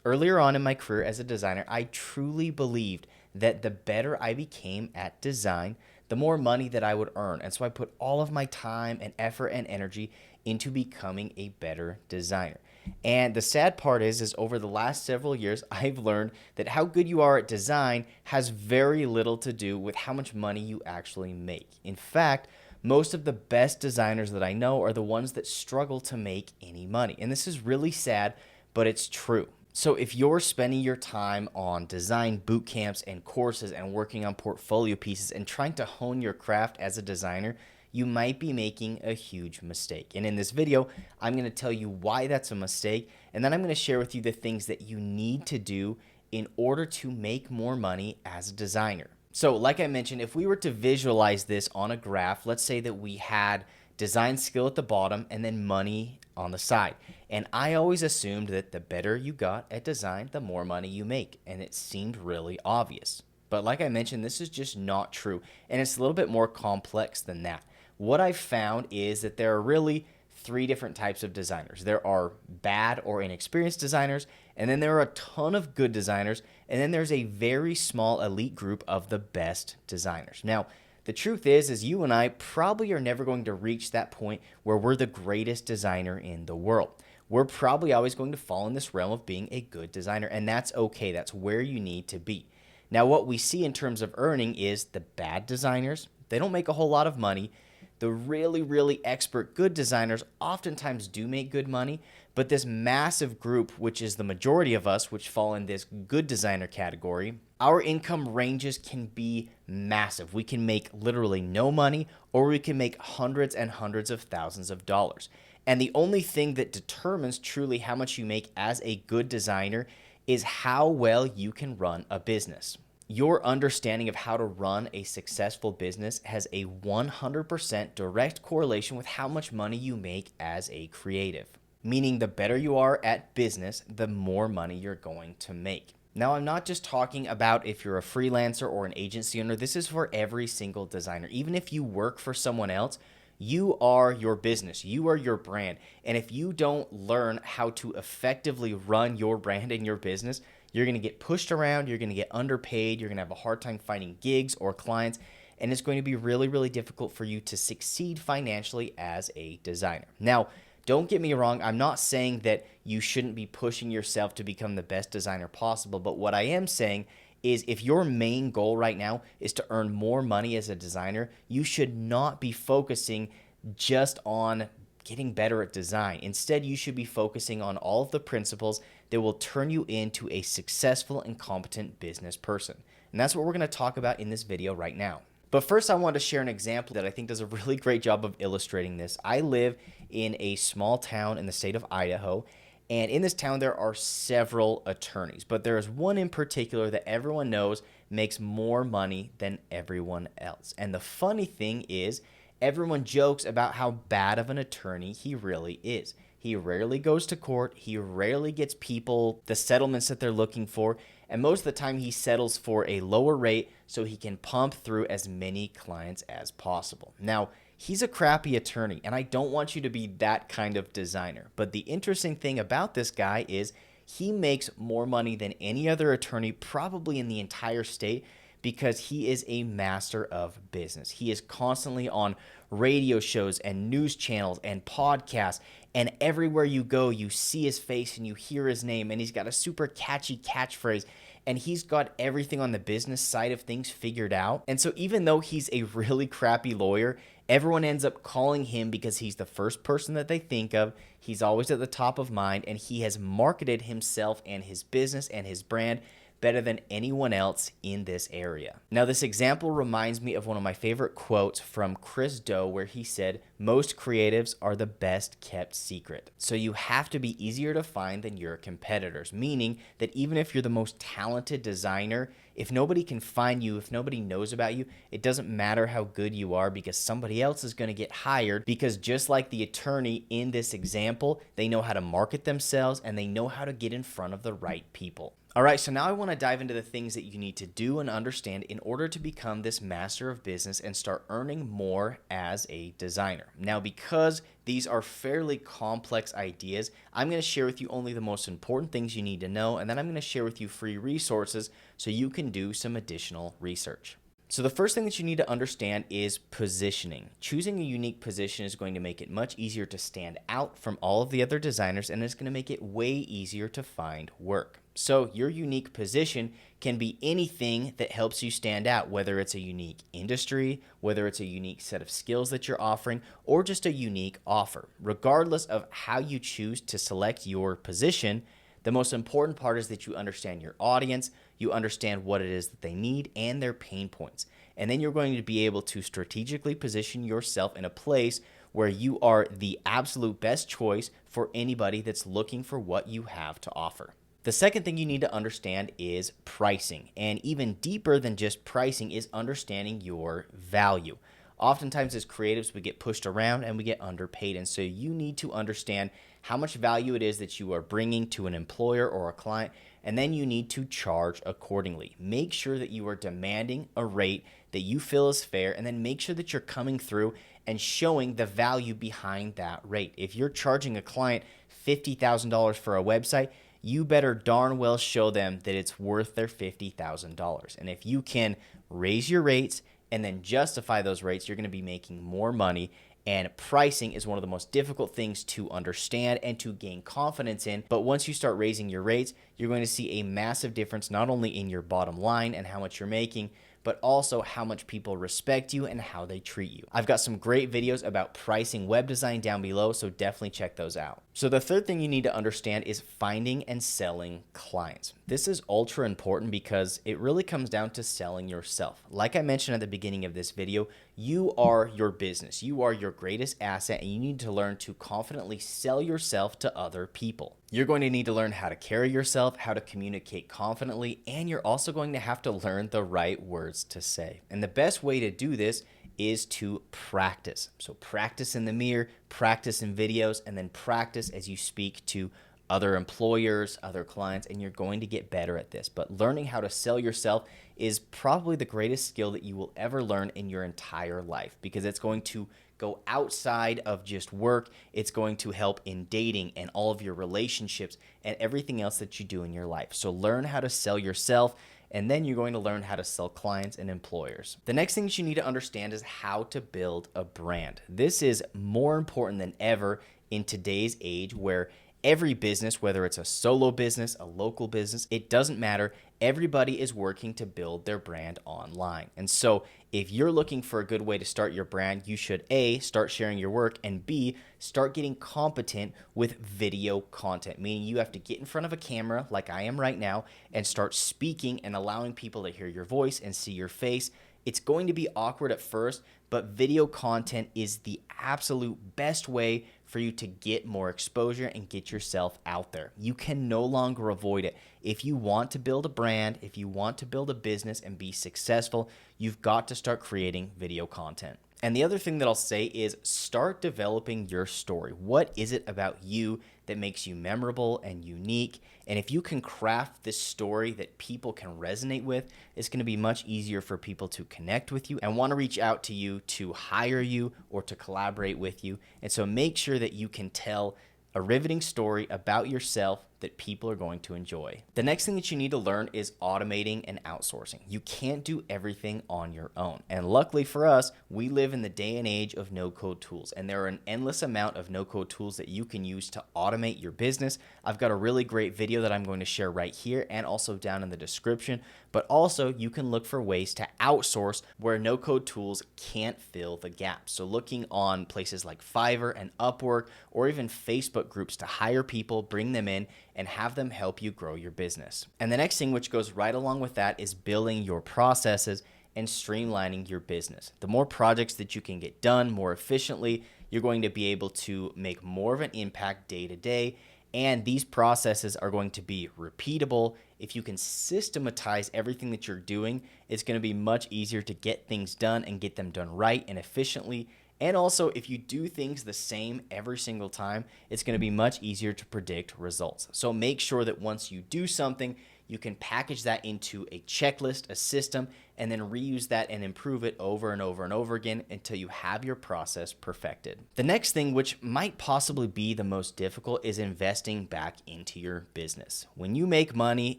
Earlier on in my career as a designer, I truly believed that the better I became at design, the more money that I would earn. And so I put all of my time and effort and energy into becoming a better designer. And the sad part is over the last several years, I've learned that how good you are at design has very little to do with how much money you actually make. In fact, most of the best designers that I know are the ones that struggle to make any money. And this is really sad, but it's true. So if you're spending your time on design boot camps and courses and working on portfolio pieces and trying to hone your craft as a designer, you might be making a huge mistake. And in this video, I'm going to tell you why that's a mistake, and then I'm going to share with you the things that you need to do in order to make more money as a designer. So like I mentioned, if we were to visualize this on a graph, let's say that we had design skill at the bottom and then money on the side. And I always assumed that the better you got at design, the more money you make. And it seemed really obvious. But like I mentioned, this is just not true. And it's a little bit more complex than that. What I've found is that there are really three different types of designers. There are bad or inexperienced designers, and then there are a ton of good designers, and then there's a very small elite group of the best designers. Now, the truth is you and I probably are never going to reach that point where we're the greatest designer in the world. We're probably always going to fall in this realm of being a good designer, and that's okay. That's where you need to be. Now, what we see in terms of earning is the bad designers, they don't make a whole lot of money. The really, really expert good designers oftentimes do make good money, but this massive group, which is the majority of us, which fall in this good designer category, our income ranges can be massive. We can make literally no money, or we can make hundreds and hundreds of thousands of dollars. And the only thing that determines truly how much you make as a good designer is how well you can run a business. Your understanding of how to run a successful business has a 100% direct correlation with how much money you make as a creative. Meaning the better you are at business, the more money you're going to make. Now, I'm not just talking about if you're a freelancer or an agency owner. This is for every single designer. Even if you work for someone else, you are your business. You are your brand. And if you don't learn how to effectively run your brand and your business, you're going to get pushed around. You're going to get underpaid. You're going to have a hard time finding gigs or clients. And it's going to be really, really difficult for you to succeed financially as a designer. Now, don't get me wrong. I'm not saying that you shouldn't be pushing yourself to become the best designer possible. But what I am saying is if your main goal right now is to earn more money as a designer, you should not be focusing just on getting better at design. Instead, you should be focusing on all of the principles that will turn you into a successful and competent business person. And that's what we're going to talk about in this video right now. But first, I want to share an example that I think does a really great job of illustrating this. I live in a small town in the state of Idaho, and in this town, there are several attorneys, but there is one in particular that everyone knows makes more money than everyone else. And the funny thing is, everyone jokes about how bad of an attorney he really is. He rarely goes to court. He rarely gets people the settlements that they're looking for. And most of the time he settles for a lower rate so he can pump through as many clients as possible. Now, he's a crappy attorney, and I don't want you to be that kind of designer. But the interesting thing about this guy is he makes more money than any other attorney probably in the entire state because he is a master of business. He is constantly on radio shows and news channels and podcasts, and everywhere you go, you see his face and you hear his name, and he's got a super catchy catchphrase, and he's got everything on the business side of things figured out. And so even though he's a really crappy lawyer, everyone ends up calling him because he's the first person that they think of. He's always at the top of mind, and he has marketed himself and his business and his brand better than anyone else in this area. Now, this example reminds me of one of my favorite quotes from Chris Do, where he said, "Most creatives are the best kept secret." So you have to be easier to find than your competitors, meaning that even if you're the most talented designer, if nobody can find you, if nobody knows about you, it doesn't matter how good you are because somebody else is going to get hired because just like the attorney in this example, they know how to market themselves and they know how to get in front of the right people. All right, so now I want to dive into the things that you need to do and understand in order to become this master of business and start earning more as a designer. Now, because these are fairly complex ideas, I'm going to share with you only the most important things you need to know, and then I'm going to share with you free resources so you can do some additional research. So the first thing that you need to understand is positioning. Choosing a unique position is going to make it much easier to stand out from all of the other designers, and it's going to make it way easier to find work. So your unique position can be anything that helps you stand out, whether it's a unique industry, whether it's a unique set of skills that you're offering, or just a unique offer. Regardless of how you choose to select your position, the most important part is that you understand your audience, you understand what it is that they need and their pain points. And then you're going to be able to strategically position yourself in a place where you are the absolute best choice for anybody that's looking for what you have to offer. The second thing you need to understand is pricing. And even deeper than just pricing is understanding your value. Oftentimes as creatives, we get pushed around and we get underpaid. And so you need to understand how much value it is that you are bringing to an employer or a client, and then you need to charge accordingly. Make sure that you are demanding a rate that you feel is fair, and then make sure that you're coming through and showing the value behind that rate. If you're charging a client $50,000 for a website, you better darn well show them that it's worth their $50,000. And if you can raise your rates and then justify those rates, you're going to be making more money. And pricing is one of the most difficult things to understand and to gain confidence in. But once you start raising your rates, you're going to see a massive difference, not only in your bottom line and how much you're making, but also how much people respect you and how they treat you. I've got some great videos about pricing web design down below, so definitely check those out. So the third thing you need to understand is finding and selling clients. This is ultra important because it really comes down to selling yourself. Like I mentioned at the beginning of this video, you are your business. You are your greatest asset, and you need to learn to confidently sell yourself to other people. You're going to need to learn how to carry yourself, how to communicate confidently, and you're also going to have to learn the right words to say. And the best way to do this is to practice. So practice in the mirror, practice in videos, and then practice as you speak to other employers, other clients, and you're going to get better at this. But learning how to sell yourself is probably the greatest skill that you will ever learn in your entire life, because it's going to go outside of just work. It's going to help in dating and all of your relationships and everything else that you do in your life. So learn how to sell yourself, and then you're going to learn how to sell clients and employers. The next thing you need to understand is how to build a brand. This is more important than ever in today's age, where every business, whether it's a solo business, a local business, it doesn't matter. Everybody is working to build their brand online. And so if you're looking for a good way to start your brand, you should A, start sharing your work, and B, start getting competent with video content, meaning you have to get in front of a camera like I am right now and start speaking and allowing people to hear your voice and see your face. It's going to be awkward at first, but video content is the absolute best way for you to get more exposure and get yourself out there. You can no longer avoid it. If you want to build a brand, if you want to build a business and be successful, you've got to start creating video content. And the other thing that I'll say is start developing your story. What is it about you that makes you memorable and unique? And if you can craft this story that people can resonate with, it's going to be much easier for people to connect with you and want to reach out to you to hire you or to collaborate with you. And so make sure that you can tell a riveting story about yourself that people are going to enjoy. The next thing that you need to learn is automating and outsourcing. You can't do everything on your own. And luckily for us, we live in the day and age of no-code tools, and there are an endless amount of no-code tools that you can use to automate your business. I've got a really great video that I'm going to share right here and also down in the description, but also you can look for ways to outsource where no-code tools can't fill the gap. So looking on places like Fiverr and Upwork, or even Facebook groups to hire people, bring them in, and have them help you grow your business. And the next thing, which goes right along with that, is building your processes and streamlining your business. The more projects that you can get done more efficiently, you're going to be able to make more of an impact day to day. And these processes are going to be repeatable. If you can systematize everything that you're doing, it's going to be much easier to get things done and get them done right and efficiently. And also, if you do things the same every single time, it's going to be much easier to predict results. So make sure that once you do something, you can package that into a checklist, a system, and then reuse that and improve it over and over and over again until you have your process perfected. The next thing, which might possibly be the most difficult, is investing back into your business. When you make money,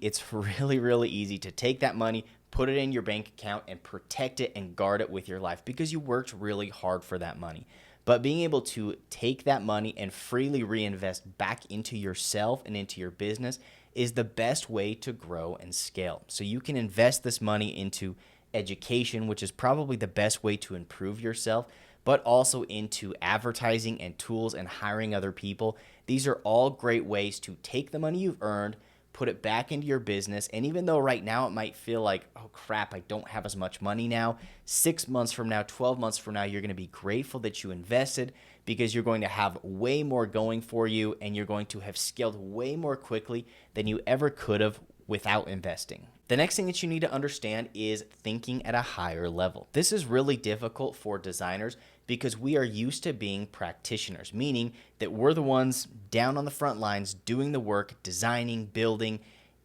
it's really, really easy to take that money, put it in your bank account, and protect it and guard it with your life because you worked really hard for that money. But being able to take that money and freely reinvest back into yourself and into your business is the best way to grow and scale. So you can invest this money into education, which is probably the best way to improve yourself, but also into advertising and tools and hiring other people. These are all great ways to take the money you've earned, put it back into your business. And even though right now it might feel like, oh crap, I don't have as much money now, 6 months from now, 12 months from now, you're going to be grateful that you invested because you're going to have way more going for you and you're going to have scaled way more quickly than you ever could have without investing. The next thing that you need to understand is thinking at a higher level. This is really difficult for designers because we are used to being practitioners, meaning that we're the ones down on the front lines doing the work, designing, building,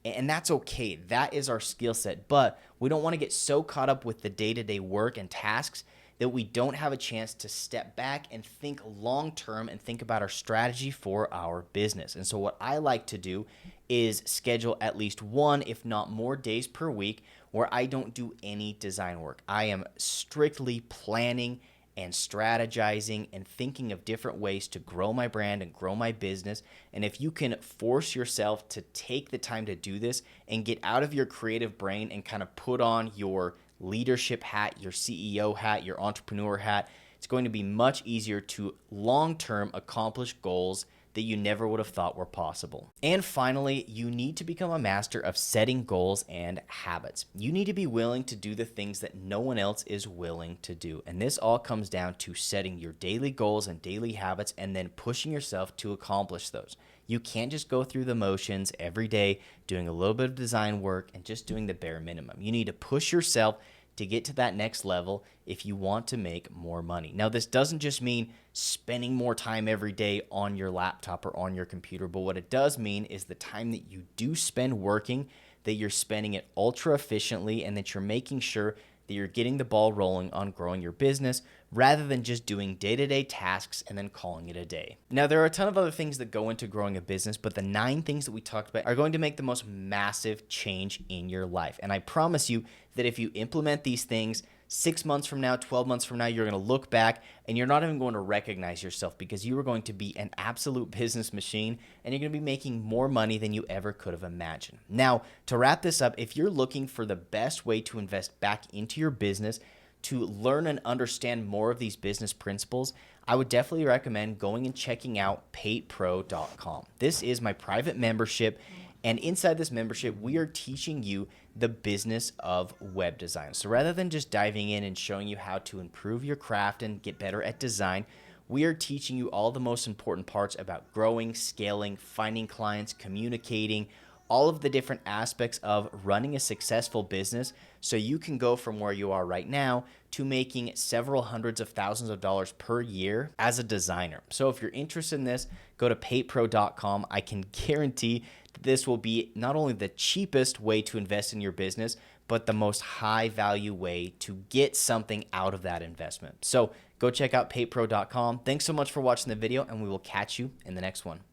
and that's okay. That is our skill set, but we don't want to get so caught up with the day-to-day work and tasks that we don't have a chance to step back and think long-term and think about our strategy for our business. And so what I like to do is schedule at least one, if not more days per week where I don't do any design work. I am strictly planning and strategizing and thinking of different ways to grow my brand and grow my business. And if you can force yourself to take the time to do this and get out of your creative brain and kind of put on your leadership hat, your CEO hat, your entrepreneur hat, it's going to be much easier to long-term accomplish goals that you never would have thought were possible. And finally, you need to become a master of setting goals and habits. You need to be willing to do the things that no one else is willing to do. And this all comes down to setting your daily goals and daily habits and then pushing yourself to accomplish those. You can't just go through the motions every day doing a little bit of design work and just doing the bare minimum. You need to push yourself to get to that next level if you want to make more money. Now, this doesn't just mean spending more time every day on your laptop or on your computer, but what it does mean is the time that you do spend working, that you're spending it ultra efficiently and that you're making sure that you're getting the ball rolling on growing your business rather than just doing day-to-day tasks and then calling it a day. Now, there are a ton of other things that go into growing a business, but the 9 things that we talked about are going to make the most massive change in your life. And I promise you that if you implement these things, 6 months from now, 12 months from now, you're going to look back and you're not even going to recognize yourself because you are going to be an absolute business machine and you're going to be making more money than you ever could have imagined. Now, to wrap this up, if you're looking for the best way to invest back into your business, to learn and understand more of these business principles, I would definitely recommend going and checking out paypro.com. This is my private membership, and inside this membership, we are teaching you the business of web design. So rather than just diving in and showing you how to improve your craft and get better at design, we are teaching you all the most important parts about growing, scaling, finding clients, communicating, all of the different aspects of running a successful business so you can go from where you are right now to making several hundreds of thousands of dollars per year as a designer. So if you're interested in this, go to paypro.com. I can guarantee that this will be not only the cheapest way to invest in your business, but the most high value way to get something out of that investment. So go check out paypro.com. Thanks so much for watching the video, and we will catch you in the next one.